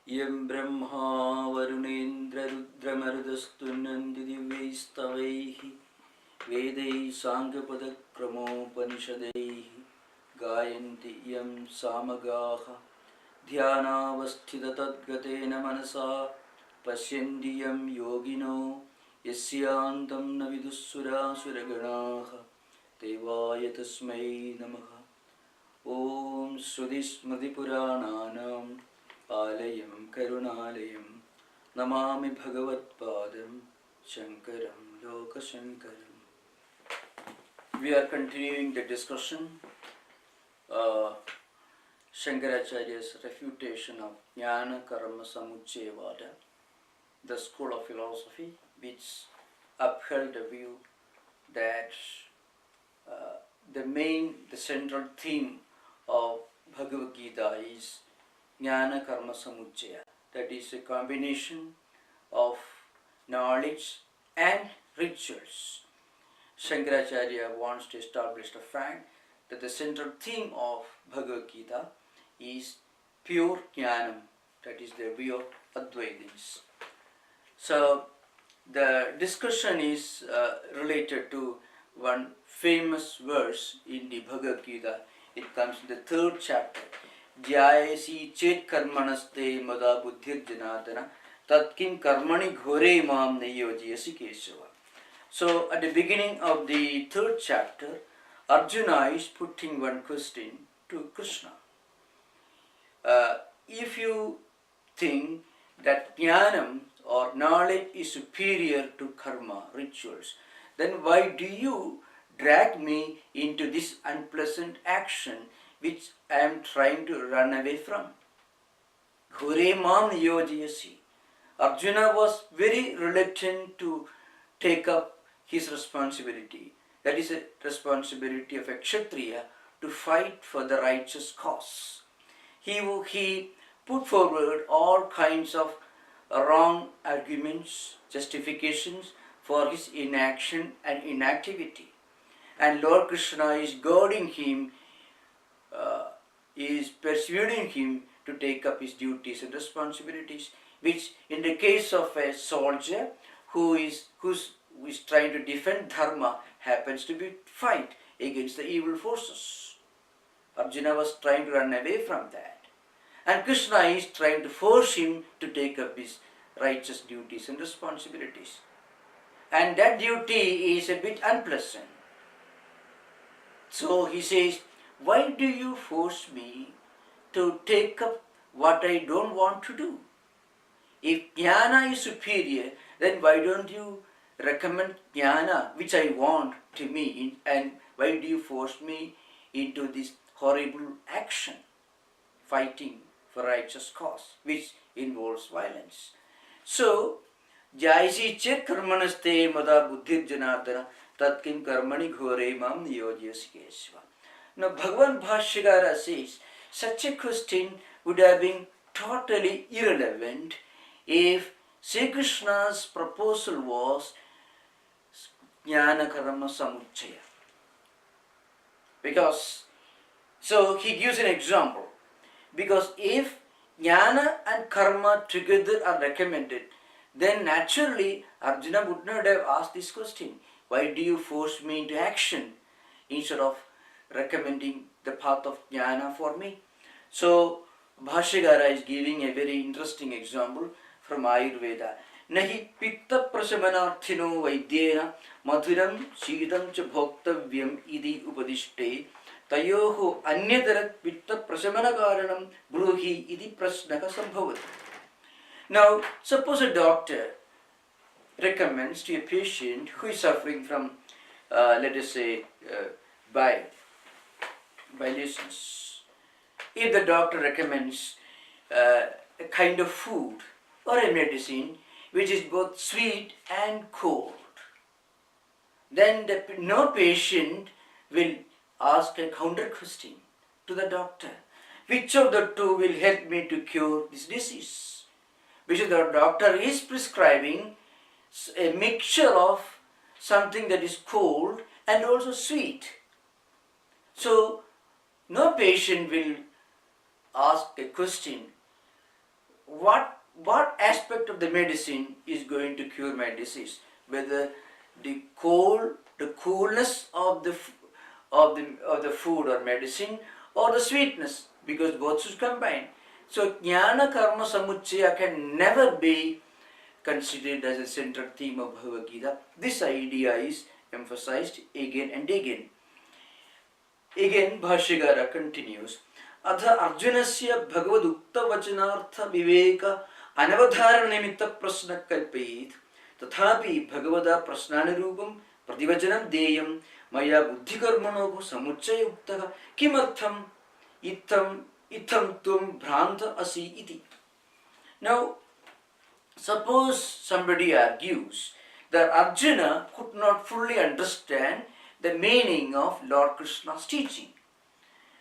Yam Brahma Varunendra Rudramarudastunandi Divyaistavaihi Vedai Sangapada Kramopanishadaihi Gayanti Yam Samagaha Dhyanavasthita Tadgatena Manasa Pashyandiyam Yogino Yasyantam Navidussura Suraganaha Devaya Tasmai Namaha Om Sruti Smriti Purananam Alayam Karunalayam Namami Bhagavad Padam Shankaram Loka Shankaram. We are continuing the discussion Shankaracharya's refutation of Jnana Karma Samuccayavada, the school of philosophy which upheld the view that the central theme of Bhagavad Gita is Jnana Karma Samuccaya, that is a combination of knowledge and rituals. Shankaracharya wants to establish the fact that the central theme of Bhagavad Gita is pure Jnanam, that is the view of Advaitins. So the discussion is related to one famous verse in the Bhagavad Gita. It comes in the 3rd chapter. Jyayasi chet karmanaste mada buddhir janatana tatkim karmani ghore mam nayojiyasi kesava. So at the beginning of the 3rd chapter, Arjuna is putting one question to Krishna. If you think that jnanam or knowledge is superior to karma, rituals, then why do you drag me into this unpleasant action which I am trying to run away from? Ghore mam yojiyasi. Arjuna was very reluctant to take up his responsibility. That is a responsibility of a Kshatriya to fight for the righteous cause. He put forward all kinds of wrong arguments, justifications for his inaction and inactivity. And Lord Krishna is guarding him, is persuading him to take up his duties and responsibilities, which in the case of a soldier who is trying to defend dharma happens to be fight against the evil forces. Arjuna was trying to run away from that. And Krishna is trying to force him to take up his righteous duties and responsibilities. And that duty is a bit unpleasant. So he says, why do you force me to take up what I don't want to do? If jnana is superior, then why don't you recommend jnana which I want to me, and why do you force me into this horrible action, fighting for righteous cause, which involves violence? So, Jaisi chet karmanaste mada buddhir janardana tatkim karmani ghore mam niyojyasi kesva. Now, Bhagavad Bhashya says such a question would have been totally irrelevant if Sri Krishna's proposal was Jnana Karma Samuccaya. Because, so he gives an example. Because if Jnana and Karma together are recommended, then naturally Arjuna would not have asked this question. Why do you force me into action instead of recommending the path of Jnana for me? So Bhashyagara is giving a very interesting example from Ayurveda. Nahi pitta prasamanarthino vaidyena madhuram shidam cha bhoktavyam idi upadishte tayoho anyadarat pitta prasamana karanam bruhi idi prasnaka sambhavati. Now, suppose a doctor recommends to a patient who is suffering from, let us say, violations. If the doctor recommends a kind of food or a medicine which is both sweet and cold, then no patient will ask a counter question to the doctor. Which of the two will help me to cure this disease? Because the doctor is prescribing a mixture of something that is cold and also sweet. So no patient will ask a question, what aspect of the medicine is going to cure my disease? Whether the coolness of the food or medicine, or the sweetness, because both should combine. So jnana karma samuccaya can never be considered as a central theme of Bhagavad Gita. This idea is emphasized again and again. Again, Bhashyagara continues, Atha Arjunasya Bhagavad Ukta Vachanartha Viveka Anavadhara Nimitta Prasna Kalpayit Tathapi Bhagavada Prasnanirupam Pradivachanam Deyam Maya Buddhikarmano Samuccaya Uktaha Kimartham Itham Tum Bhranta Asi Iti. Now, suppose somebody argues that Arjuna could not fully understand the meaning of Lord Krishna's teaching.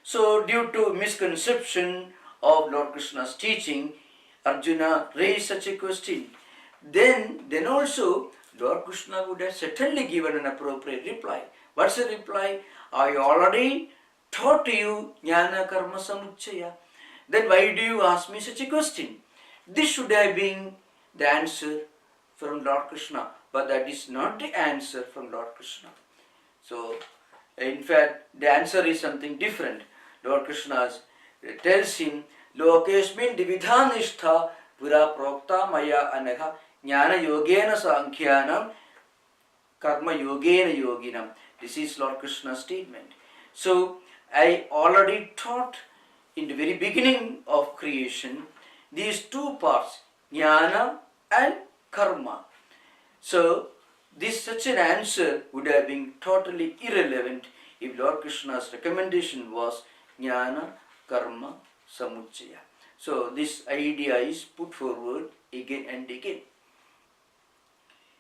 So, due to misconception of Lord Krishna's teaching, Arjuna raised such a question. Then also, Lord Krishna would have certainly given an appropriate reply. What's the reply? I already taught you jnana karma samuccaya. Then why do you ask me such a question? This should have been the answer from Lord Krishna, but that is not the answer from Lord Krishna. So, in fact, the answer is something different. Lord Krishna tells him, Lokesmin dividha nishtha pura prokta maya anagha jnana yogena sankhyanam karma yogena yoginam. This is Lord Krishna's statement. So, I already taught in the very beginning of creation these two parts, jnana and karma. So, such an answer would have been totally irrelevant if Lord Krishna's recommendation was jnana karma samuccaya. So, this idea is put forward again and again.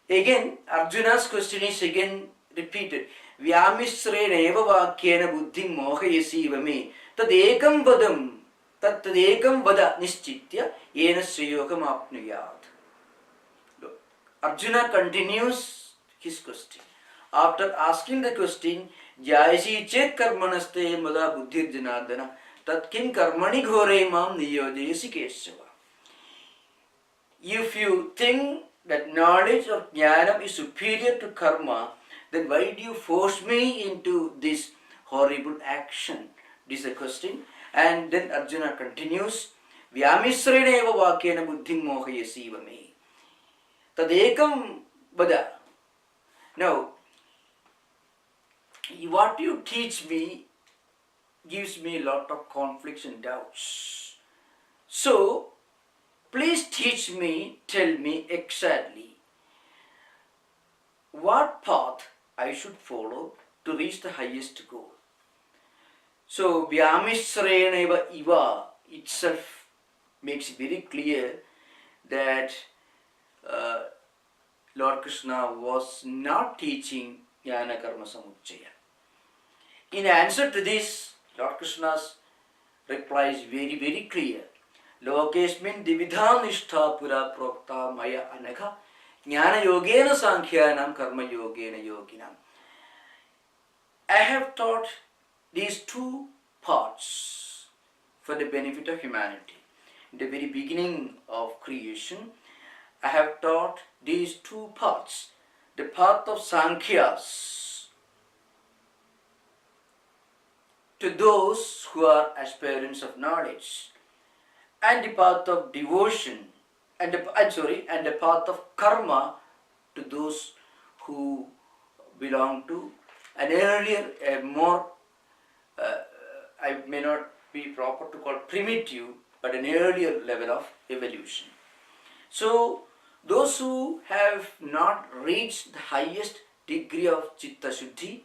Again, Arjuna's question is again repeated. Vyamisrena eva vakyena buddhim mohayasiva me tadekam vada nischitya yena sriyogam apnuyat. Arjuna continues his question. After asking the question, Jayasi chet karmanaste mada buddhir janardana tat kim karmani ghore mam niyodesi keshava. If you think that knowledge of jnana is superior to karma, then why do you force me into this horrible action? This is the question. And then Arjuna continues, Vyamisrena eva vakyena buddhim mohayasiva me. Tadekam vada. Now, what you teach me gives me a lot of conflicts and doubts. So, please teach me, tell me exactly what path I should follow to reach the highest goal. So, Vyamisrena eva itself makes very clear that Lord Krishna was not teaching jnana karma samuccaya. In answer to this, Lord Krishna's reply is very, very clear. Lokesmin dividha nishtha pura prokta maya anagha jnana yogena sankhyanam karma yogena yoginam. I have taught these two parts for the benefit of humanity. In the very beginning of creation, I have taught these two paths. The path of Sankhyas to those who are aspirants of knowledge, and the path of devotion, and the path of karma to those who belong to an earlier, I may not be proper to call primitive, but an earlier level of evolution. So, those who have not reached the highest degree of Chitta Shuddhi,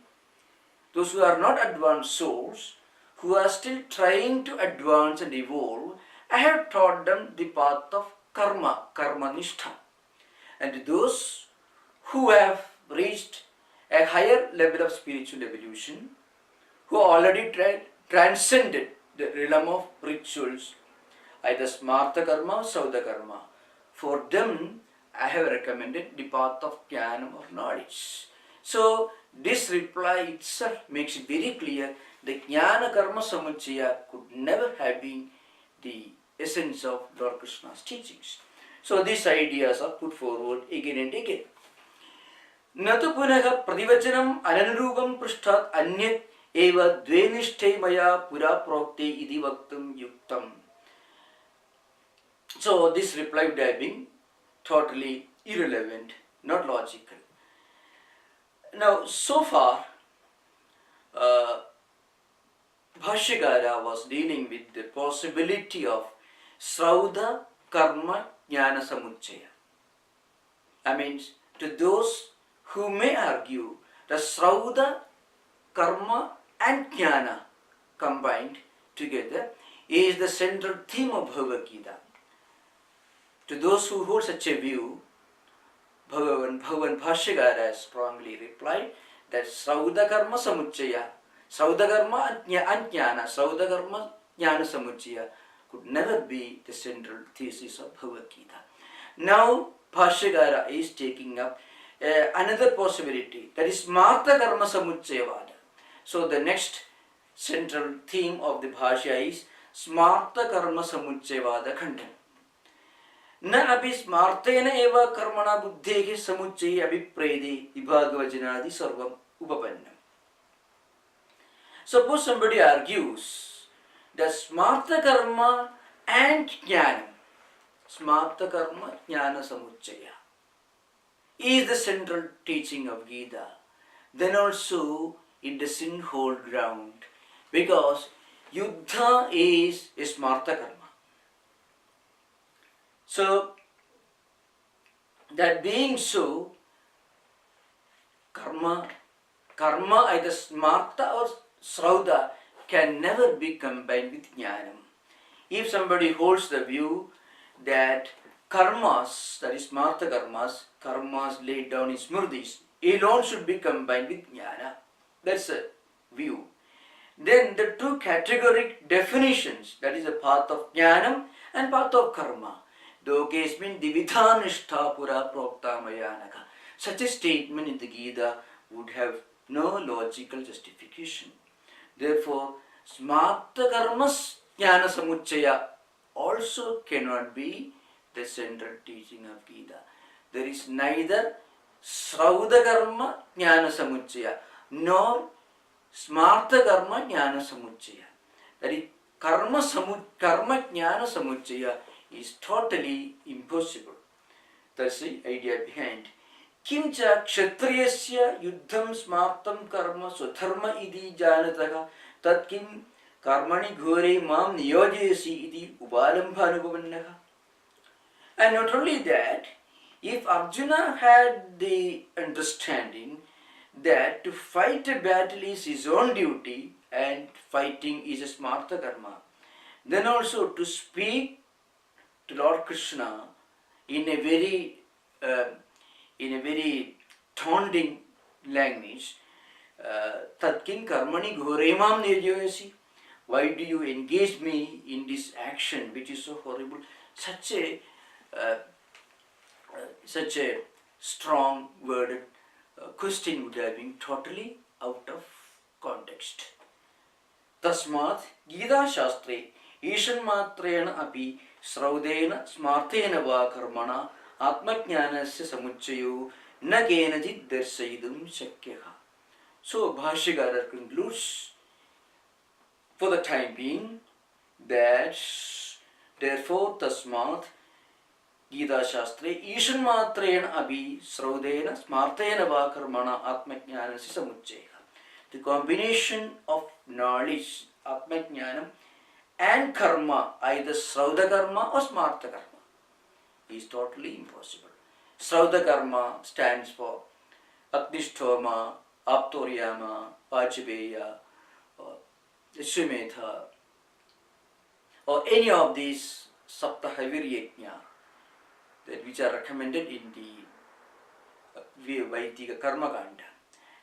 those who are not advanced souls, who are still trying to advance and evolve, I have taught them the path of karma, karma nishtha. And those who have reached a higher level of spiritual evolution, who already transcended the realm of rituals, either smartha karma or sauda karma, for them I have recommended the path of jnana of knowledge. So, this reply itself makes it very clear that jnana karma samuccaya could never have been the essence of Lord Krishna's teachings. So these ideas are put forward again and again. Natu punaha pradivachanam ananurupam prishtat anyat eva dvenishte maya pura prokte iti vaktam yuktam. So this reply would have been totally irrelevant, not logical. Now, so far, Bhashyakara was dealing with the possibility of Srauda Karma Jnana Samuchaya. I mean, to those who may argue that Srauda, Karma and Jnana combined together is the central theme of Bhagavad Gita. To those who hold such a view, Bhagavan Bhashyakara has strongly replied that Srauda Karma Samuchaya, Srauda Karma and Jnana, Srauda Karma Jnana Samuchaya could never be the central thesis of Bhagavad Gita. Now Bhashyakara is taking up another possibility, that is Smarta Karma Samuchayavada. So the next central theme of the Bhashya is Smarta Karma Samuchayavada Khandana. न अपि स्मार्तेन एव कर्मणा बुद्धेः समुच्चये अभिप्रेते विभागवचनादि सर्वम् उपपन्नम्. Suppose somebody argues that smarta karma and jnana, smarta karma jnana samuchaya is the central teaching of Gita, then also it doesn't hold ground, because yuddha is a smarta karma. So, that being so, karma either smarta or srauda can never be combined with jnanam. If somebody holds the view that karmas, that is smarta karmas laid down in smrtis, alone should be combined with jnana, that's a view. Then the two categoric definitions, that is the path of jnanam and path of karma, Dokesmin dividhanishta pura proktamayana. Such a statement in the Gita would have no logical justification. Therefore, smarta karmas jnana samuchaya also cannot be the central teaching of Gita. There is neither srauda karma jnana samuchaya nor smarta karma jnana samuchaya. That is, karma jnana samuchaya is totally impossible. That's the idea behind. Kimcha kshatriyasya yuddham smartam karma swadharma idi janataha tat kim karmani ghore mam niyojayasi idi ubalambhanupavannaha. And not only that, if Arjuna had the understanding that to fight a battle is his own duty and fighting is a smarta karma, then also to speak to Lord Krishna in a very taunting language, Tatkin karmani ghoremam nirjoyasi, why do you engage me in this action which is so horrible? Such a strong worded question would have been totally out of context. Tasmat Gita Shastre Ishan Matrena api Sraudena Smartena va karmana Atmajnanasya samuchayo na kenajit darsayidum shakyaha. So Bhashyakara concludes for the time being that therefore Tasmat Gita Shastre Ishan Matrena api Sraudena Smartena va karmana Atmajnanasya samuchayo. The combination of knowledge, Atmajnanam, and karma, either Srauda karma or Smarta karma, is totally impossible. Srauda karma stands for Agnishtoma, Aptoryama, Vajapeya, or Swimetha, or any of these Saptahaviryajna that which are recommended in the Vaidika Karma Kanda.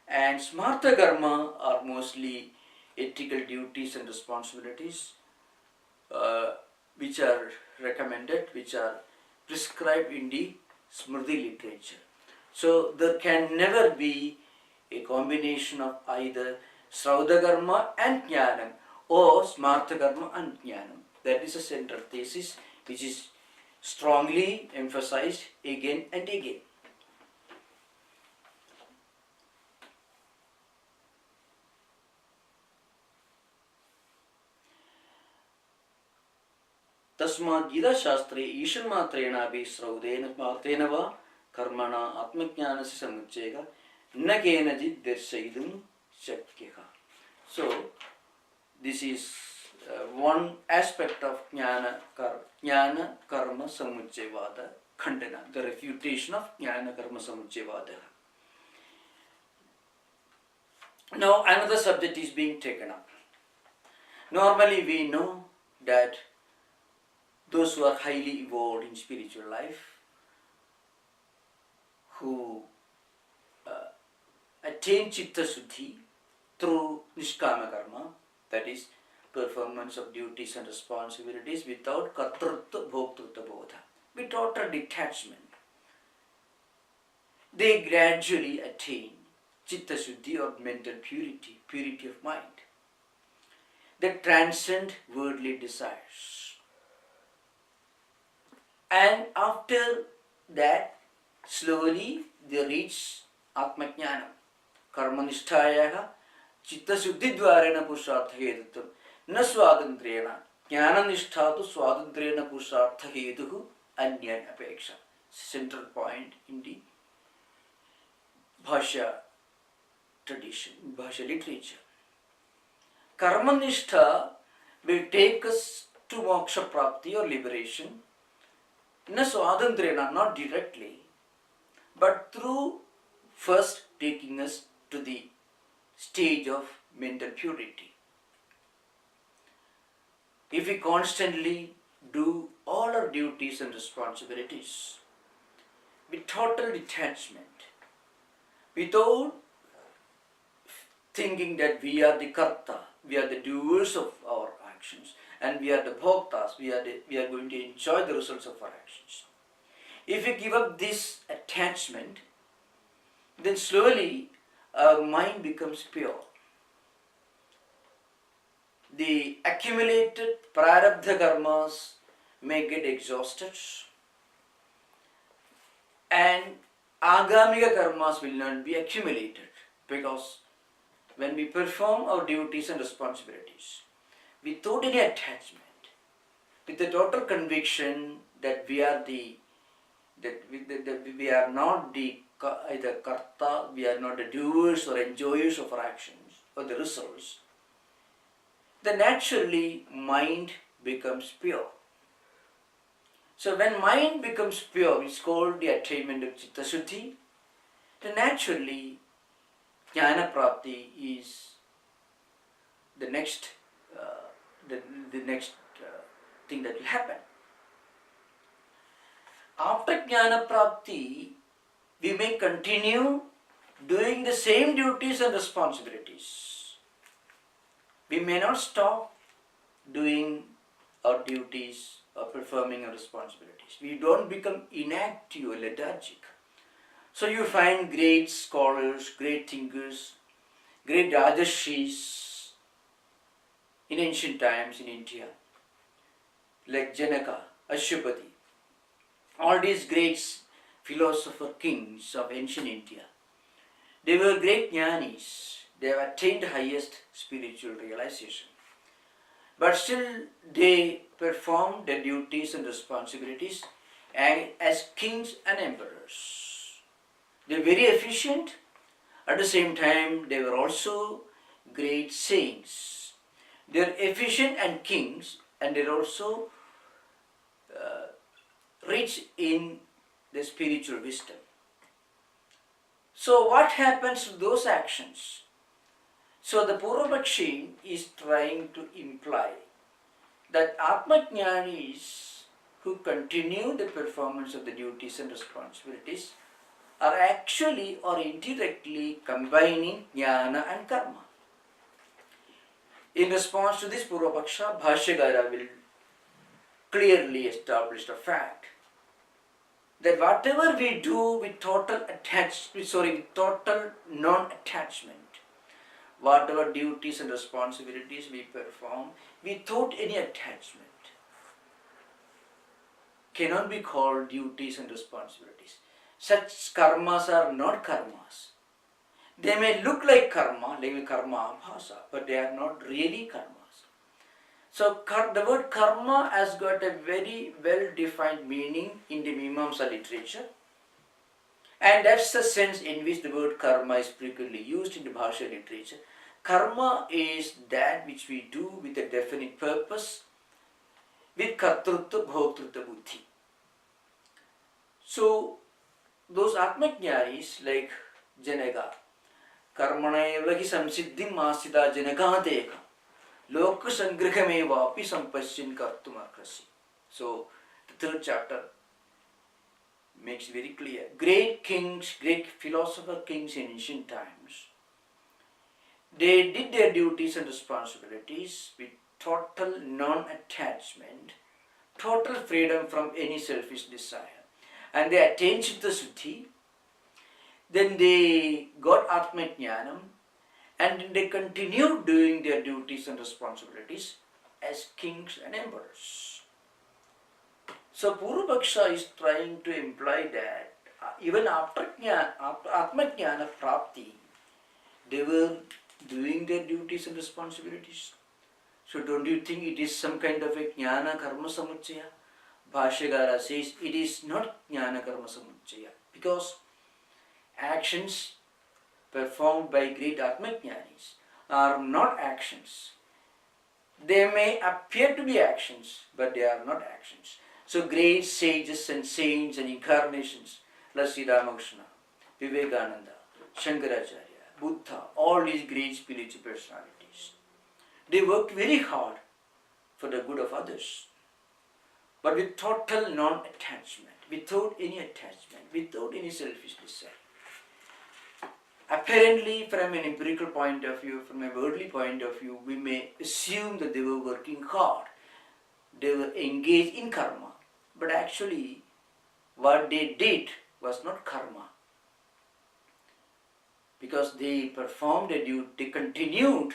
And Smarta karma are mostly ethical duties and responsibilities which are recommended, which are prescribed in the Smriti literature. So there can never be a combination of either Srauda karma and Jnanam or Smarta karma and Jnanam. That is a central thesis which is strongly emphasized again and again. Tasmad Gita Shastre Ishan Matrena Bhi Sraudena Martenava Karmana Atmajnana Samuchega Nakenajit Dersaidum Shakyaka. So, this is one aspect of Jnana Karma Samuchevada Khandana, the refutation of Jnana Karma Samuchevada. Now, another subject is being taken up. Normally, we know that those who are highly evolved in spiritual life, who attain Chitta Suddhi through Nishkama Karma, that is, performance of duties and responsibilities without Kartrutva Bhoktrutva Bodha, with total detachment, they gradually attain Chitta Suddhi or mental purity, purity of mind. They transcend worldly desires. And after that, slowly they reach Atmajnana. Karmanishthayaha Chitta Suddhi Dvarena Purushartha Hetutam Na Swatantrena Jnananishtha tu Swatantrena Purushartha Hetuhu Anyan Apeksha. Central point in the Bhashya tradition, Bhashya literature. Karmanishtha will take us to moksha prapti or liberation. Na swatantrena, not directly, but through first taking us to the stage of mental purity. If we constantly do all our duties and responsibilities with total detachment, without thinking that we are the karta, we are the doers of our actions, and we are the bhoktas, we are going to enjoy the results of our actions. If we give up this attachment, then slowly our mind becomes pure. The accumulated prarabdha karmas may get exhausted, and agamiga karmas will not be accumulated, because when we perform our duties and responsibilities without any attachment, with the total conviction that we are we are not the either karta, we are not the doers or enjoyers of our actions or the results, then naturally mind becomes pure. So when mind becomes pure, it's called the attainment of Chitta Suddhi, then naturally Jnana Prapti is the next thing that will happen. After Jnana Prapti, we may continue doing the same duties and responsibilities. We may not stop doing our duties or performing our responsibilities. We don't become inactive or lethargic. So you find great scholars, great thinkers, great Rajarshis in ancient times in India, like Janaka, Ashwapati, all these great philosopher kings of ancient India. They were great jnanis. They have attained highest spiritual realization. But still they performed their duties and responsibilities as kings and emperors. They were very efficient. At the same time, they were also great saints. They are efficient and kings, and they are also rich in the spiritual wisdom. So what happens to those actions? So the Purvapakshi is trying to imply that Atmajnanis who continue the performance of the duties and responsibilities are actually or indirectly combining jnana and karma. In response to this Purvapaksha, Bhashyakara will clearly establish the fact that whatever we do with total non-attachment, whatever duties and responsibilities we perform without any attachment, cannot be called duties and responsibilities. Such karmas are not karmas. They may look like karma, like karma bhasa, but they are not really karmas. So the word karma has got a very well-defined meaning in the Mimamsa literature, and that's the sense in which the word karma is frequently used in the Bhashya literature. Karma is that which we do with a definite purpose, with kartrutva bhoktrutva buddhi. So those atmajnanis like Janaka, karmana eva hi samsiddhim asita janakadeka, lok sangrahamevapi sampasyan kartum arhasi. So the third chapter makes very clear. Great kings, great philosopher kings in ancient times, they did their duties and responsibilities with total non-attachment, total freedom from any selfish desire. And they attained Chitta Suddhi, then they got Atmajnanam, and then they continued doing their duties and responsibilities as kings and emperors. So Purvapaksha is trying to imply that even after Atmajnana Prapti, they were doing their duties and responsibilities. So don't you think it is some kind of a Jnana Karma Samuchaya? Bhashyagara says it is not Jnana Karma Samuchaya, because actions performed by great Atmajnanis are not actions. They may appear to be actions, but they are not actions. So great sages and saints and incarnations like Sri Ramakrishna, Vivekananda, Shankaracharya, Buddha, all these great spiritual personalities, they worked very hard for the good of others, but with total non-attachment, without any attachment, without any selfish desire. Apparently, from an empirical point of view, from a worldly point of view, we may assume that they were working hard, they were engaged in karma, but actually what they did was not karma, because they performed their duty, they continued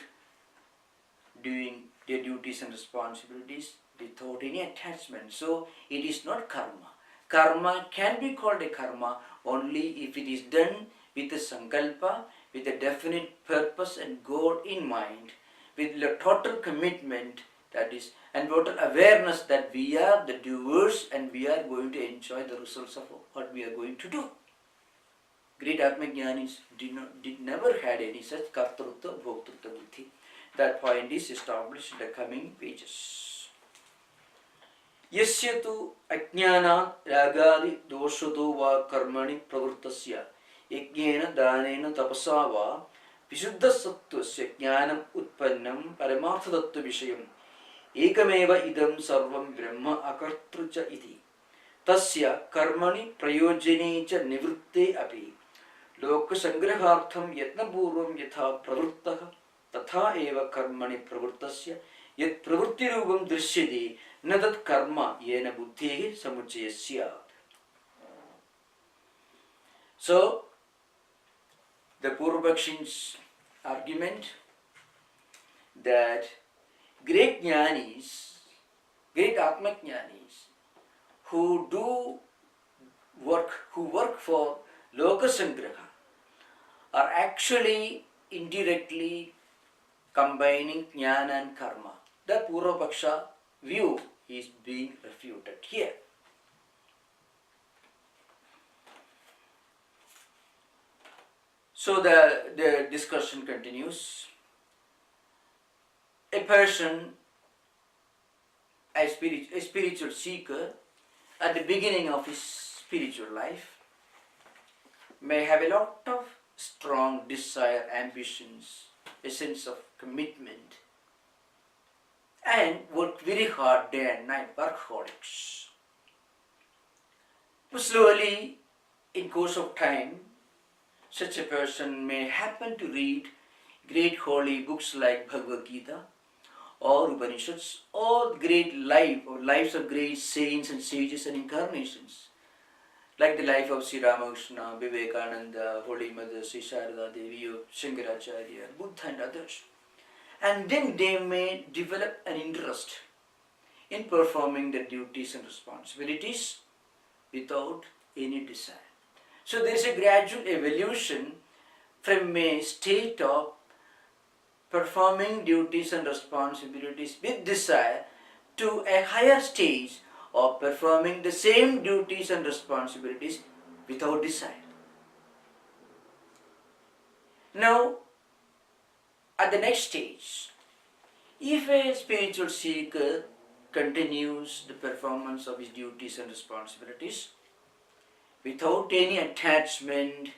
doing their duties and responsibilities without any attachment. So it is not karma. Karma can be called a karma only if it is done with a sankalpa, with a definite purpose and goal in mind, with a total commitment, that is, and total awareness that we are the doers and we are going to enjoy the results of what we are going to do. Great Atmajnanis never had any such kartrutva bhoktrutva buddhi. That point is established in the coming pages. Yasya tu ajnana ragadi doshodo va karmani pravrittasya yajnena danena tapasa va visuddha sattvasya jnanam utpannam paramartha tattva vishayam ekameva idam sarvam brahma akartrucha iti tasya karmani prayojane cha nivritte api lok sangrahartham yatnapurvam yatha pravrittah तथा एव कर्मणि प्रवृत्तस्य यत् प्रवृत्ति रूपं दृश्यते न तत् कर्म येन बुद्धेः समुच्चयः स्यात्. So the Purvapakshi's argument that great jnanis, great Atmajnanis who work for loka sangraha are actually indirectly combining jnana and karma. The Purvapaksha view is being refuted here. So the discussion continues. A person, a spiritual seeker, at the beginning of his spiritual life, may have a lot of strong desire, ambitions, a sense of commitment, and work very hard day and night, workaholics. But slowly, in course of time, such a person may happen to read great holy books like Bhagavad Gita or Upanishads or great lives of great saints and sages and incarnations, like the life of Sri Ramakrishna, Vivekananda, Holy Mother Sri Sharada Devi, Shankaracharya, Buddha and others. And then they may develop an interest in performing the duties and responsibilities without any desire. So there is a gradual evolution from a state of performing duties and responsibilities with desire to a higher stage of performing the same duties and responsibilities without desire. Now, at the next stage, if a spiritual seeker continues the performance of his duties and responsibilities without any attachment,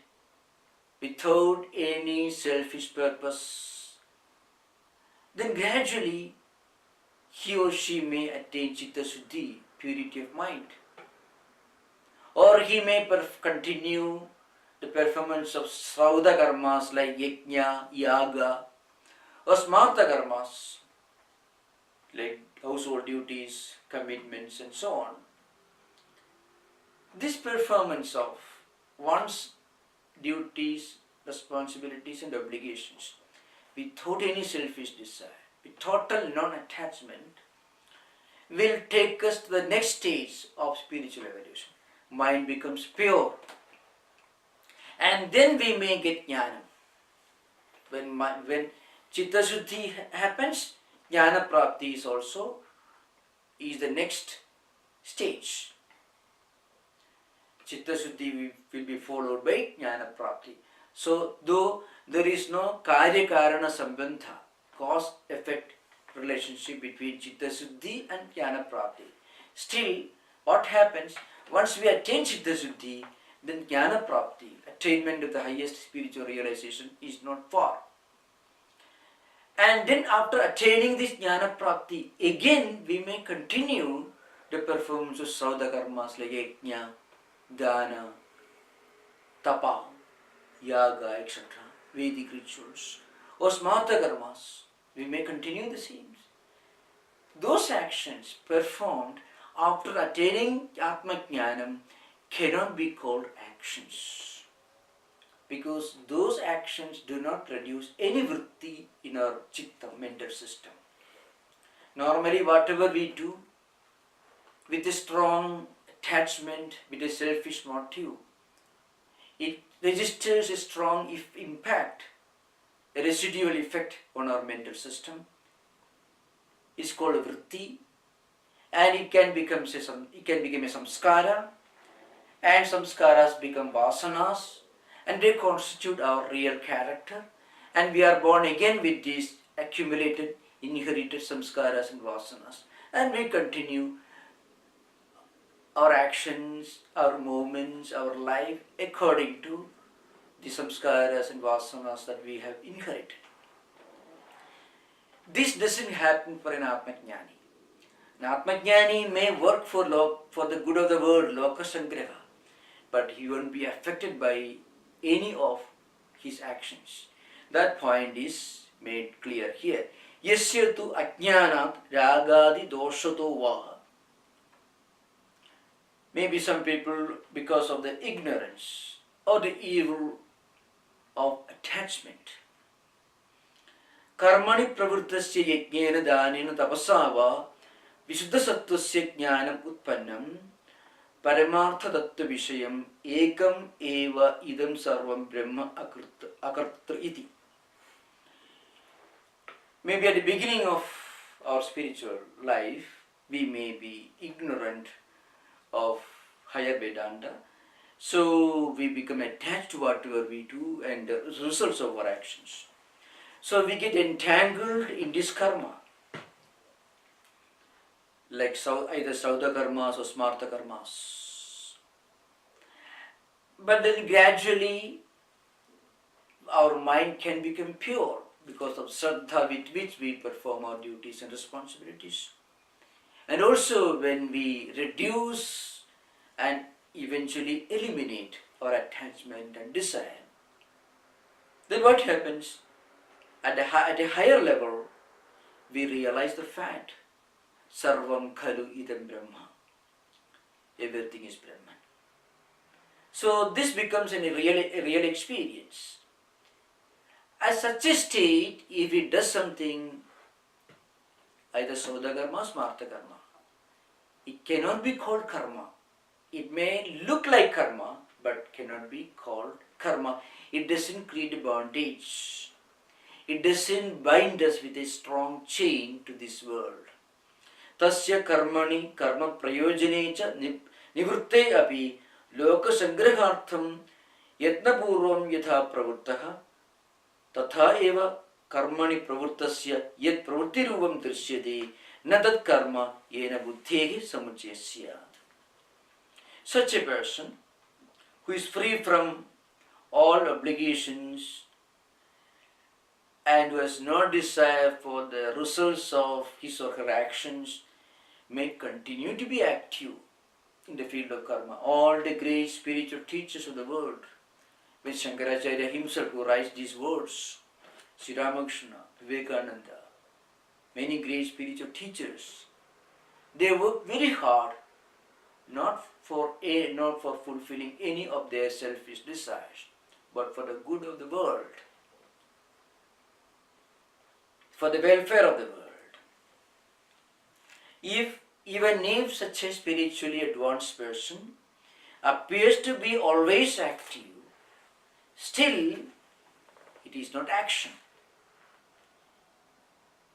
without any selfish purpose, then gradually he or she may attain Chitta Shuddhi, purity of mind. Or he may continue the performance of Srauda karmas like Yajna, Yaga, or Smarta karmas like household duties, commitments, and so on. This performance of one's duties, responsibilities, and obligations without any selfish desire, with total non-attachment, will take us to the next stage of spiritual evolution. Mind becomes pure, and then we may get jnana. When Chitta Shuddhi happens, jnana prapti is the next stage. Chitta Shuddhi will be followed by jnana prapti. So, though there is no karya karana sambandha, cause-effect relationship between Chitta Shuddhi and jnana prapti, still what happens once we attain Chitta Shuddhi, then jnana prapti, attainment of the highest spiritual realization, is not far. And then after attaining this jnana prapti, again we may continue the performance of Srauda karmas like yajna, dana, tapa, yaga, etc., Vedic rituals, or smarta karmas. We may continue the same. Those actions performed after attaining Atma Jnanam cannot be called actions, because those actions do not produce any vritti in our chitta, mental system. Normally whatever we do with a strong attachment, with a selfish motive, it registers a strong impact, a residual effect on our mental system. It's called a vritti, and it can become a samskara, and samskaras become vasanas, and they constitute our real character, and we are born again with these accumulated, inherited samskaras and vasanas, and we continue our actions, our movements, our life according to the samskaras and vasanas that we have inherited. This doesn't happen for an Atmajnani. An Atmajnani may work for the good of the world, loka sangraha, but he won't be affected by any of his actions. That point is made clear here. Yasya tu ajnanat ragadi doshato vaha. Maybe some people, because of the ignorance or the evil of attachment, karmani pravrittasya yajnena danena tapasava visuddha sattvasya jnanam utpannam paramartha tattva vishayam ekam eva idam sarvam brahma akartra iti. Maybe at the beginning of our spiritual life, we may be ignorant of higher Vedanta, so we become attached to whatever we do and the results of our actions. So we get entangled in this karma, like either Sauda karmas or Smarta karmas. But then gradually our mind can become pure because of Shraddha with which we perform our duties and responsibilities. And also when we reduce and eventually eliminate our attachment and desire, then what happens? At a higher level, we realize the fact, Sarvam Khalu Idam Brahma. Everything is Brahman. So this becomes a real experience. At such a state, if it does something, either Sauda karma or Smarta karma, It cannot be called karma. It may look like karma, but cannot be called karma. It doesn't create a bondage. It doesn't bind us with a strong chain to this world. Tasya karmani karma prayojane cha nivrutte api loka sangrahartham yatnapurvam yatha pravurtaha tatha eva karmani pravurtasya yat pravurtirubam drishyate na tat karma yena buddhehi samuchesya. Such a person who is free from all obligations and who has no desire for the results of his or her actions may continue to be active in the field of karma. All the great spiritual teachers of the world, with Shankaracharya himself who writes these words, Sri Ramakrishna, Vivekananda, many great spiritual teachers, they work very hard not for fulfilling any of their selfish desires, but for the good of the world, for the welfare of the world. Even if such a spiritually advanced person appears to be always active, still it is not action.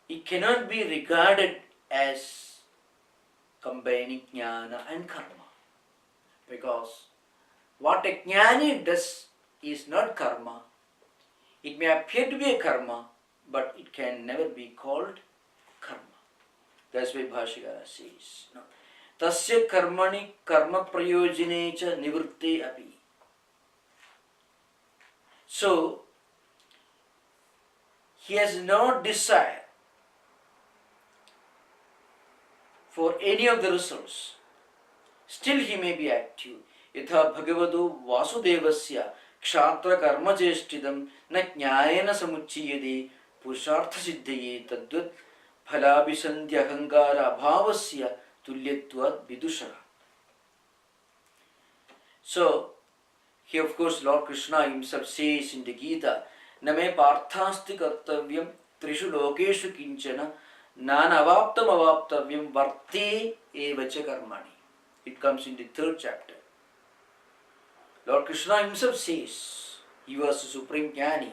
It cannot be regarded as combining jnana and karma, because what a jnani does is not karma. It may appear to be a karma, but it can never be called karma. That's why Bhashya says, no. Tasya karmani karma prayojane cha nivrutte api. So, he has no desire for any of the results. Still he may be active. Yatha bhagavado vasudevasya kshatra karma chestidam na jnayena samuchiyade purushartha siddhaye tadvat phalabhisandhya ahankara abhavasya tulyatvat vidushara. So, here of course Lord Krishna himself says in the Gita, Name parthasti kartavyam trishu lokeshu kinchana nanavaptam avaptavyam varte evacha karmani. It comes in the 3rd chapter. Lord Krishna himself says, he was the supreme jnani.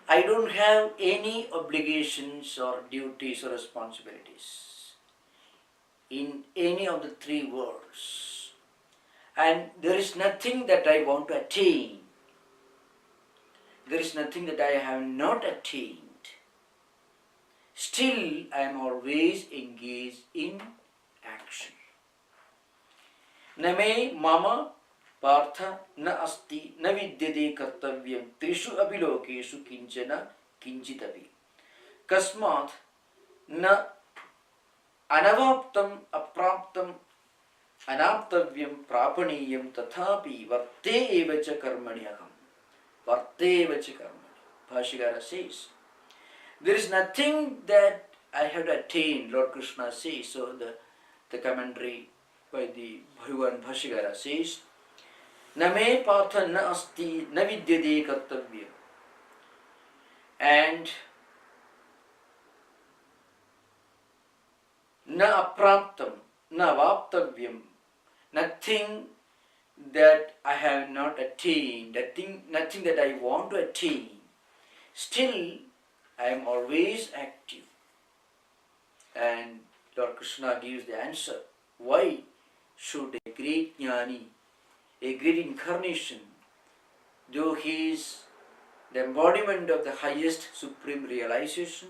I don't have any obligations or duties or responsibilities in any of the 3 worlds. And there is nothing that I want to attain. There is nothing that I have not attained. Still, I am always engaged in action. Name mama partha na asti na vidyate kartavyam trishu abhilokeshu kinchana kinchitapi. Kasmat na anavaptam apraptam anaptavyam prapaniyam tathapi varte evacha karmani aham. Varte evacha karmani. Bhashyakara says, there is nothing that I have attained, Lord Krishna says. So the commentary by the Bhagavan Bhashyakara says, Name partha na asti na vidyate kartavyam. And na apraptam, na vaptavyam. Nothing that I have not attained, nothing that I want to attain. Still, I am always active. And Lord Krishna gives the answer. Why should a great jnani, a great incarnation, though he is the embodiment of the highest supreme realization,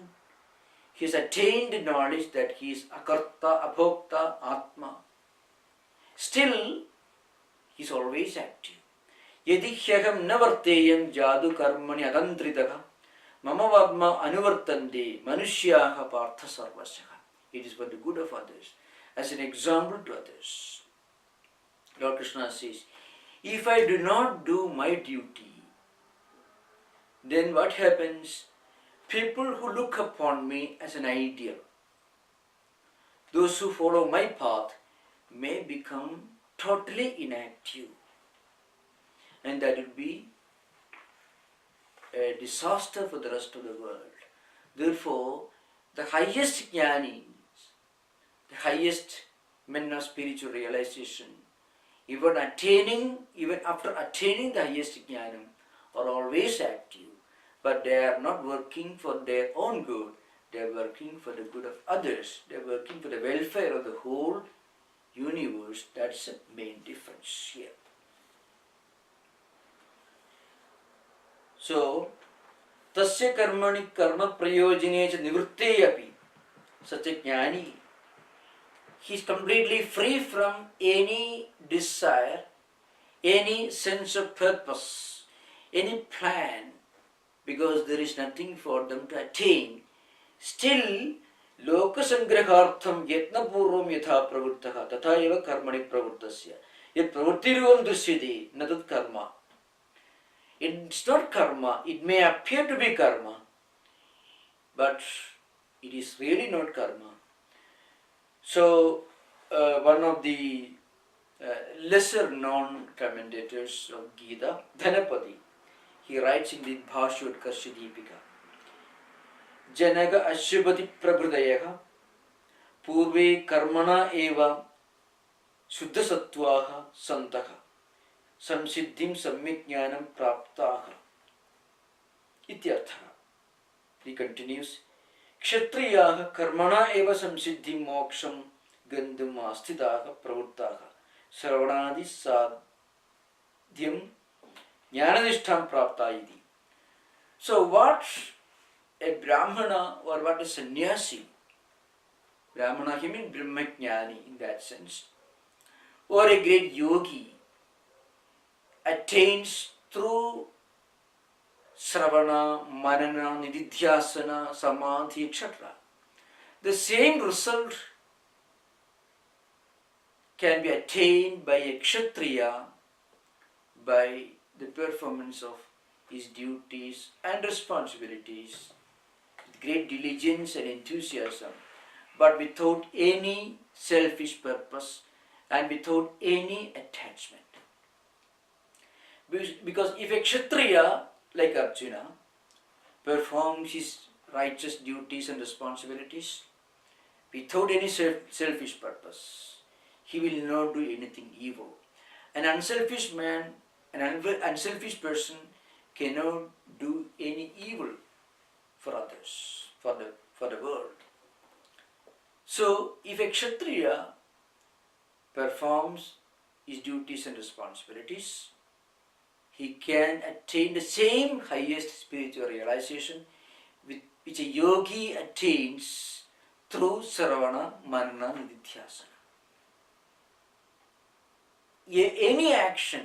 he has attained knowledge that he is akarta, abhokta, atma. Still, he is always active. Yadi hyaham navarteyam jadu karmani adantritaha mama vadma anuvartande manushyaha partha sarvasyaha. It is for the good of others, as an example to others. Lord Krishna says, if I do not do my duty, then what happens? People who look upon me as an ideal, those who follow my path, may become totally inactive. And that will be a disaster for the rest of the world. Therefore, the highest jnanis the highest men of spiritual realization, even after attaining the highest jnanam, are always active, but they are not working for their own good. They are working for the good of others. They are working for the welfare of the whole universe. That's the main difference here. So, tasya karmani karma prayojane cha nivritte api, such a jnani, he is completely free from any desire, any sense of purpose, any plan, because there is nothing for them to attain. Still, lokasangrahartham yatnapurvam yatha pravruttaha tatha eva karmani pravrittasya. Yat pravrittiruvam dushyate na tat karma. It's not karma. It may appear to be karma, but it is really not karma. So, one of the lesser known commentators of Gita, Dhanapati, he writes in the Bhashya Deepika, Janaga Ashubhati Prabhudayaha Purve Karmana Eva Shuddha Sattvaha Santaha Samsiddhim Sammyajnanam Praptaha Ityartha. He continues, Kshatriyaha Karmana Eva Samsiddhim Moksham Gandham Astitaha Pravurtaha Sravanadi Sadhyam Jnanadishtham Prapta iti. So what a Brahmana or what a sannyasi, Brahmana he means Brahmajnani in that sense, or a great yogi attains through Sravana, Manana, Nididhyasana, Samadhi, etc. The same result can be attained by a Kshatriya by the performance of his duties and responsibilities with great diligence and enthusiasm, but without any selfish purpose and without any attachment. Because if a Kshatriya like Arjuna performs his righteous duties and responsibilities without any selfish purpose, he will not do anything evil. An unselfish man, an unselfish person cannot do any evil for others, for the world. So, if a Kshatriya performs his duties and responsibilities, he can attain the same highest spiritual realization which a yogi attains through Saravana, Manana, Nididhyasana. Any action,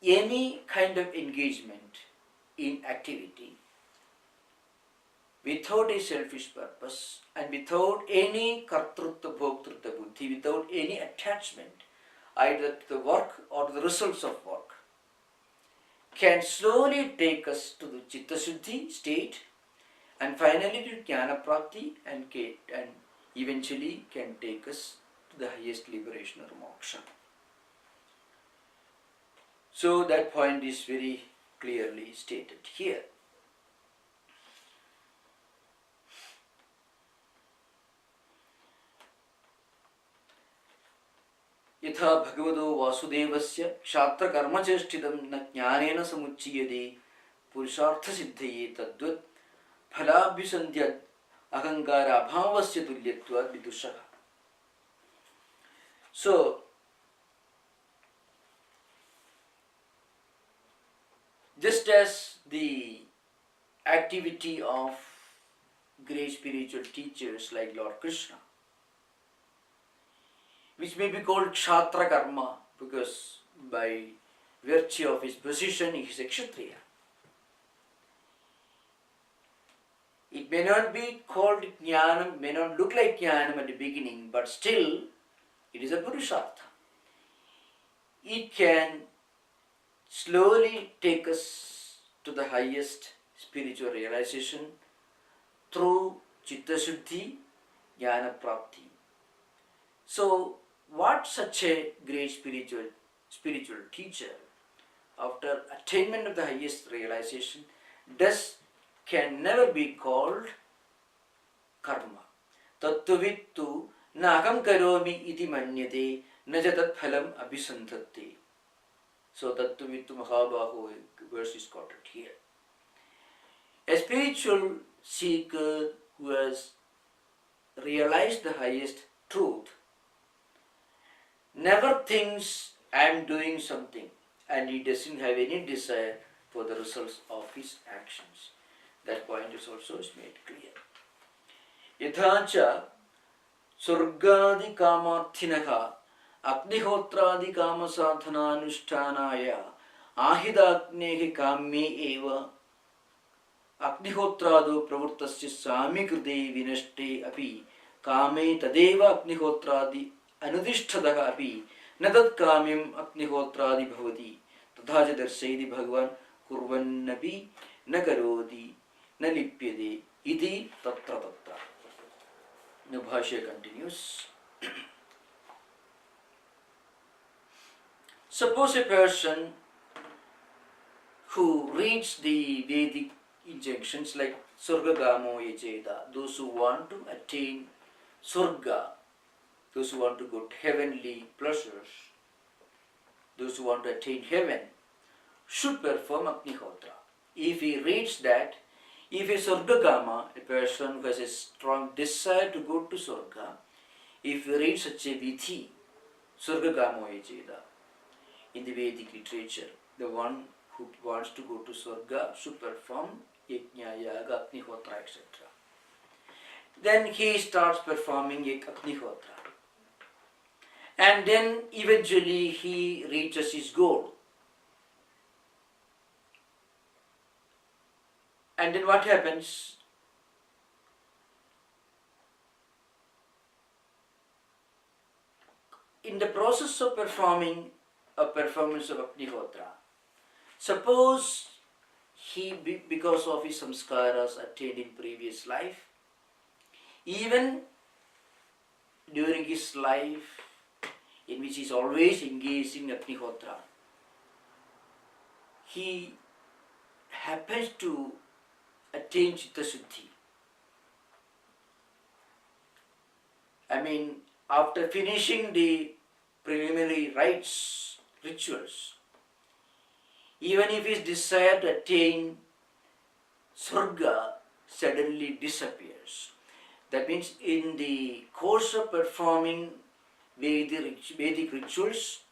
any kind of engagement in activity without a selfish purpose and without any kartrutta bhoktrutta buddhi, without any attachment either to the work or to the results of work, can slowly take us to the Chitta Shuddhi state and finally to Jnana Prapti and eventually can take us to the highest liberation or moksha. So that point is very clearly stated here. यथा भगवतो वासुदेवस्य क्षात्र कर्मचेष्टितं न ज्ञानेन समुच्यते पुरुषार्थ सिद्धये तद्वत् फलाभ्युसन्ध्य अहंकार अभावस्य तुल्यत्वात् विदुषः. So just as the activity of great spiritual teachers like Lord Krishna, which may be called Kshatriya Karma, because by virtue of his position he is a Kshatriya. It may not be called Jnanam, may not look like Jnanam at the beginning, but still it is a Purushartha. It can slowly take us to the highest spiritual realization through Chitta Shuddhi, Jnana Prapti. So, what such a great spiritual teacher, after attainment of the highest realization, does can never be called karma. Tattvavittu na aham karomi iti manyate na ja tat phalam abhisandhate. So Tattvavitu Mahabahu verse is quoted here. A spiritual seeker who has realized the highest truth never thinks I am doing something, and he doesn't have any desire for the results of his actions. That point is also made clear. Yathacha surgadi kamarthinaha agnihotradi kama sadhana anushtanaya ahidagnehi kamye eva agnihotrado pravurtasya sami krute vinashte api kame tadeva agnihotradi anudishtadaha api nadat kamyam agnihotradi bhavati तथा च दर्शयति भगवान कुर्वन्नपि न करोति न लिप्यते इति तत्र तत्र. The Bhashya continues. Suppose a person who reads the Vedic injunctions like Surgagamo Yajeda, those who want to attain Surga, those who want to go to heavenly pleasures, those who want to attain heaven, should perform Agnihotra. If he reads that, if a Surgagama, a person who has a strong desire to go to Surga, if he reads such a Vidhi, Surgagamo Yajeda, in the Vedic literature, the one who wants to go to Surga should perform Yajna, Yaga, Agnihotra, etc. Then he starts performing Agnihotra. And then eventually he reaches his goal. And then what happens? In the process of performing a performance of Agnihotra, suppose he, because of his samskaras attained in previous life, even during his life in which he is always engaged in Agnihotra, he happens to attain Chitta Shuddhi. I mean, after finishing the preliminary rites, rituals, even if his desire to attain Surga suddenly disappears. That means in the course of performing Vedic rituals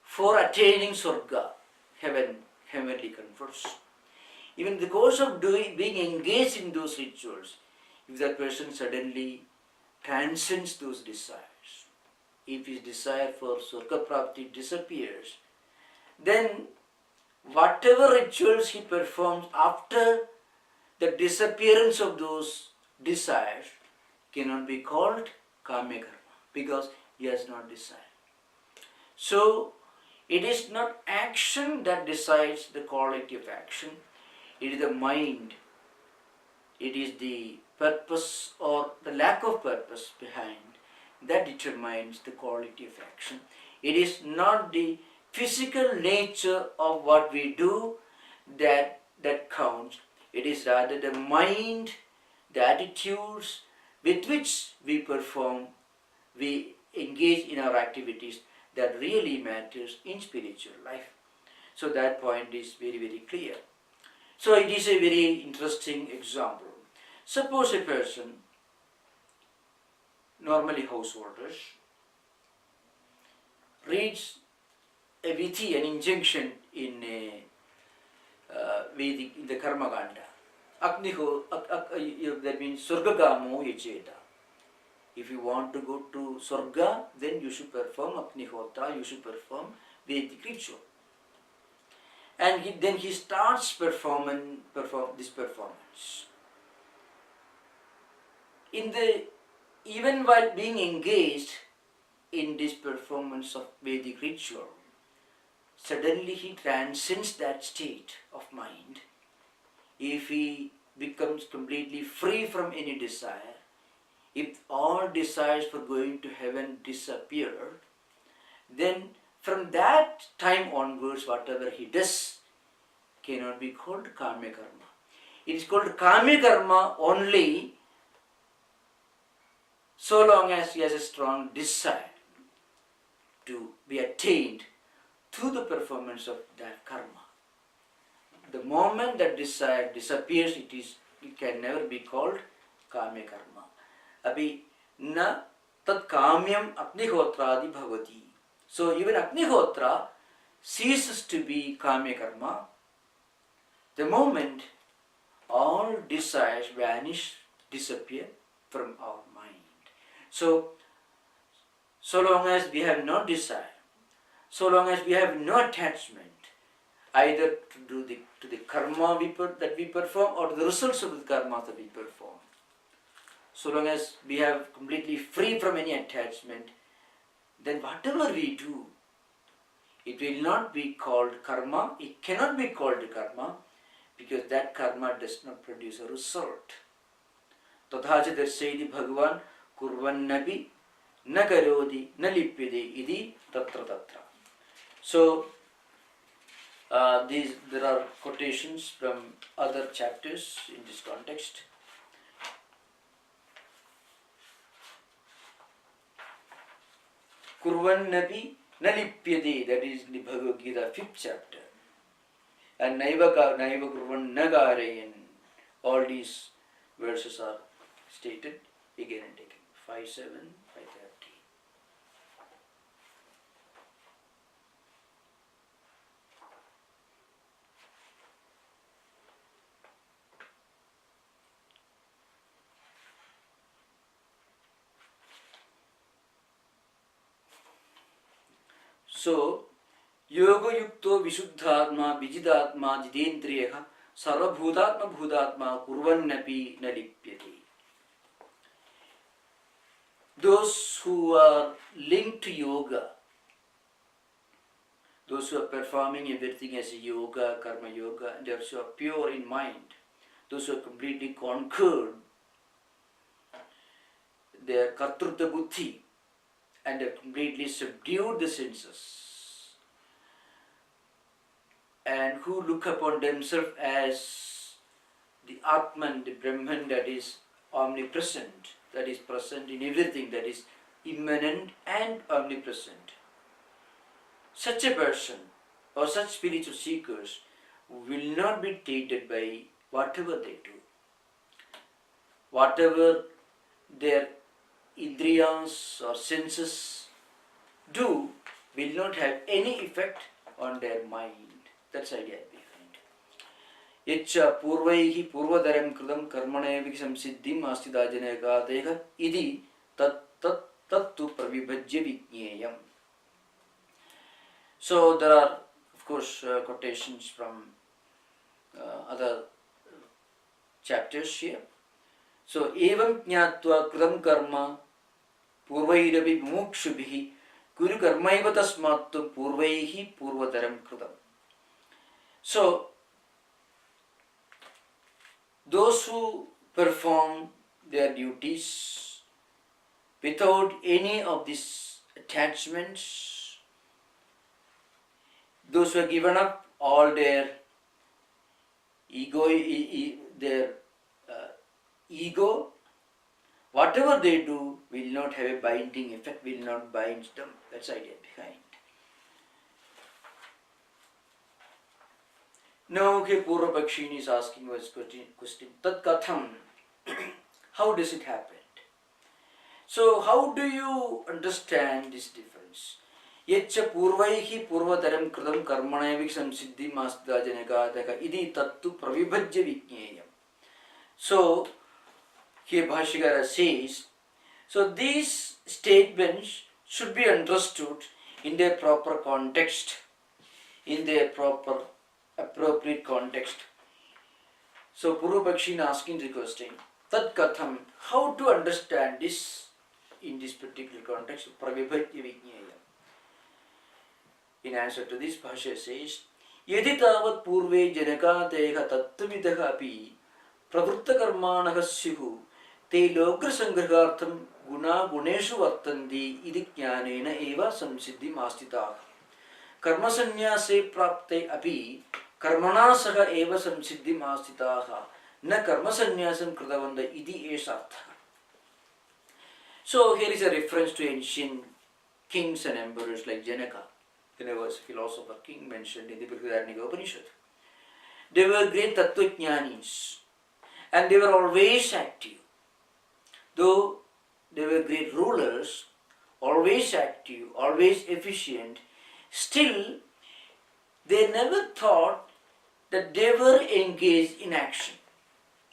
for attaining Surga, heavenly comforts, even in the course of being engaged in those rituals, if that person suddenly transcends those desires, if his desire for Surga Prapti disappears, then whatever rituals he performs after the disappearance of those desires cannot be called Kamya Karma, because he has not desire. So, it is not action that decides the quality of action, it is the mind, it is the purpose or the lack of purpose behind that determines the quality of action. It is not the physical nature of what we do that counts. It is rather the mind, the attitudes with which we perform, we engage in our activities that really matters in spiritual life. So that point is very, very clear. So it is a very interesting example. Suppose a person, normally householders, reads a vidhi, an injunction in a Vedic, in the Karma Ganda. That means Surgagamo Yajeda. If you want to go to Surga, then you should perform Agnihotra, you should perform Vedic ritual. And then he starts perform this performance. Even while being engaged in this performance of Vedic ritual, suddenly he transcends that state of mind. If he becomes completely free from any desire, if all desires for going to heaven disappear, then from that time onwards, whatever he does cannot be called Kamya Karma. It is called Kamya Karma only so long as he has a strong desire to be attained through the performance of that karma. The moment that desire disappears, it can never be called kamya karma. Abhi na tat kamyam agnihotradi bhavati. So even Agnihotra ceases to be kamya karma the moment all desires vanish, disappear from our mind. So long as we have no desire, so long as we have no attachment, either to the karma that we perform or the results of the karma that we perform, so long as we are completely free from any attachment, then whatever we do, it will not be called karma. It cannot be called karma because that karma does not produce a result. Tathacha darsayati Bhagavan kurvannapi na karodi na lipyade idi tatra tatra. So there are quotations from other chapters in this context. Kurvannapi na lipyade, that is in the Bhagavad Gita 5th chapter. And naiva kurvan nagarayan. All these verses are stated again and again. 5:7, 5:30. So, yoga yukto vishuddhatma vijidatma jidendriyaha sarvabhutatma bhutatma kurvannapi na lipyate. Those who are linked to yoga, those who are performing everything as a yoga, karma yoga, and those who are pure in mind, those who are completely conquered their kartrutta buddhi and have completely subdued the senses, and who look upon themselves as the Atman, the Brahman that is omnipresent, that is present in everything, that is immanent and omnipresent. Such a person or such spiritual seekers will not be tainted by whatever they do. Whatever their indriyas or senses do will not have any effect on their mind. That's the idea behind. Yaccha purvaihi purvadaram krudam karmanevi samsiddhim astidajane gadeha idi tattu pravibhajya vijneyam. So there are, of course, quotations from other chapters here. So evam jnatva krudam karma purvairavi mukshubhihi kuru karmaiva tasmattu purvaihi purvadaram krudam. So those who perform their duties without any of these attachments, those who have given up all their ego, whatever they do will not have a binding effect, will not bind them. That's the idea behind. Now, Purva Pakshini is asking us question, Tat Katham, how does it happen? So, how do you understand this difference? Yaccha purvaihi purvadaram krudam karmanayavik samsiddhi masda janakadaka idi tattu pravibhajya vijneyam. So, here Bhashyakara says, so these statements should be understood in their proper context, in their proper appropriate context. So Purva Pakshini asking the question, Tat Katham, how to understand this in this particular context, Pravibhajya Vijneyam. In answer to this, Bhashya says, Yadi tavat purve janaka teha tattvavidaha api pravritta karmanaha syuhu te logra sangrahartham guna guneshu vartandi idi jnanena eva samsiddhi mastitaha. Karma sannyase prapte api karmana saha eva samsiddhi mastitaha na karma sannyasam kritavanda idi esartha. So here is a reference to ancient kings and emperors like Janaka. There was a philosopher king mentioned in the Brihadaranyaka Upanishad. They were great Tattwajnanis and they were always active. Though they were great rulers, always active, always efficient, still they never thought that they were engaged in action.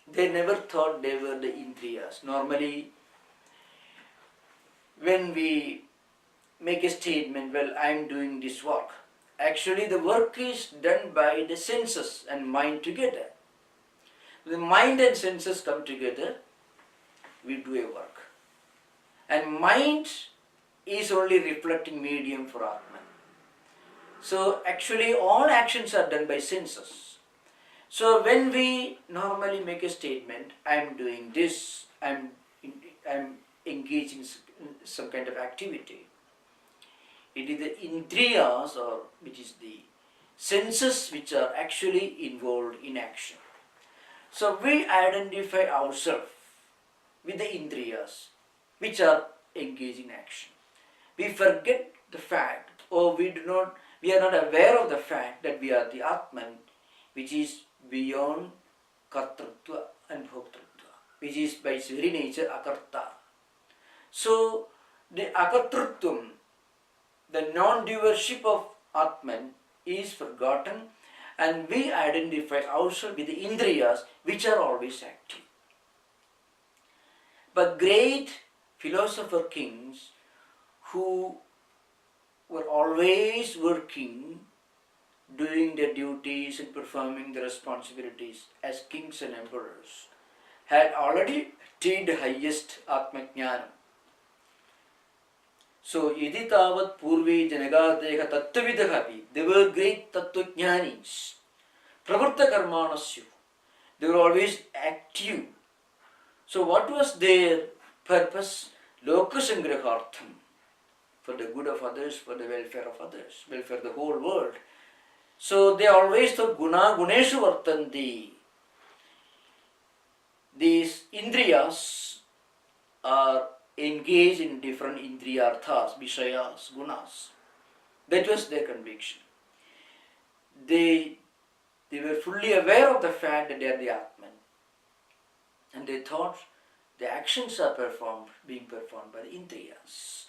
They never thought they were the Indriyas. Normally, when we make a statement, well, I am doing this work, actually the work is done by the senses and mind together. The mind and senses come together, we do a work. And mind is only reflecting medium for Atman. So actually all actions are done by senses. So when we normally make a statement, I am doing this, I am engaged in some kind of activity, it is the indriyas, or which is the senses, which are actually involved in action. So we identify ourselves with the indriyas, which are engaged in action. We forget the fact, or we are not aware of the fact that we are the Atman, which is beyond kartrutva and bhoktrutva, which is by its very nature akarta. So the akartrutvam, the non-doership of Atman, is forgotten, and we identify ourselves with the indriyas, which are always active. But great philosopher kings who were always working, doing their duties and performing their responsibilities as kings and emperors, had already attained the highest Atmajnanam. So, yadi tavat purve janagadeha tattvavidahapi, they were great tattwajnanis, pravarta karmanasya, they were always active. So, what was their purpose? Lokasangrahartham, for the good of others, for the welfare of others, welfare of the whole world. So, they always thought guna guneshu vartanti. These indriyas are engaged in different indriyarthas, vishayas, gunas. That was their conviction. They were fully aware of the fact that they are the Atman. And they thought the actions are being performed by the indriyas.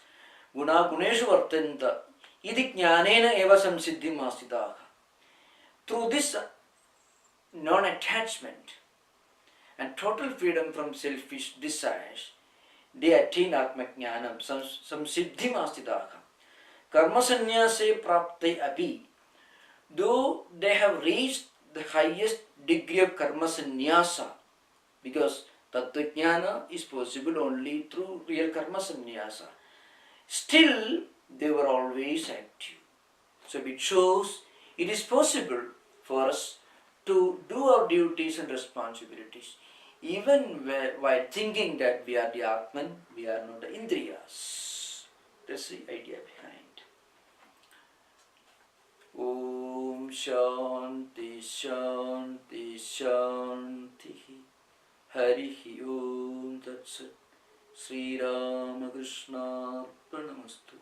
Guna guneshu vartanta idi jnanena eva samsiddhim astitaha. Through this non-attachment and total freedom from selfish desires, they attain Atmajnanam, samsiddhim astitaha. Karma sannyase prapte api. Though they have reached the highest degree of karma sannyasa, because Tattva-jnana is possible only through real karma sannyasa, still they were always active. So it shows it is possible for us to do our duties and responsibilities, even while thinking that we are the Atman, we are not the Indriyas. That's the idea behind. Om Shanti Shanti Shanti. Harihi Om Tat Sat. Sri Ramakrishna Arpanamastu.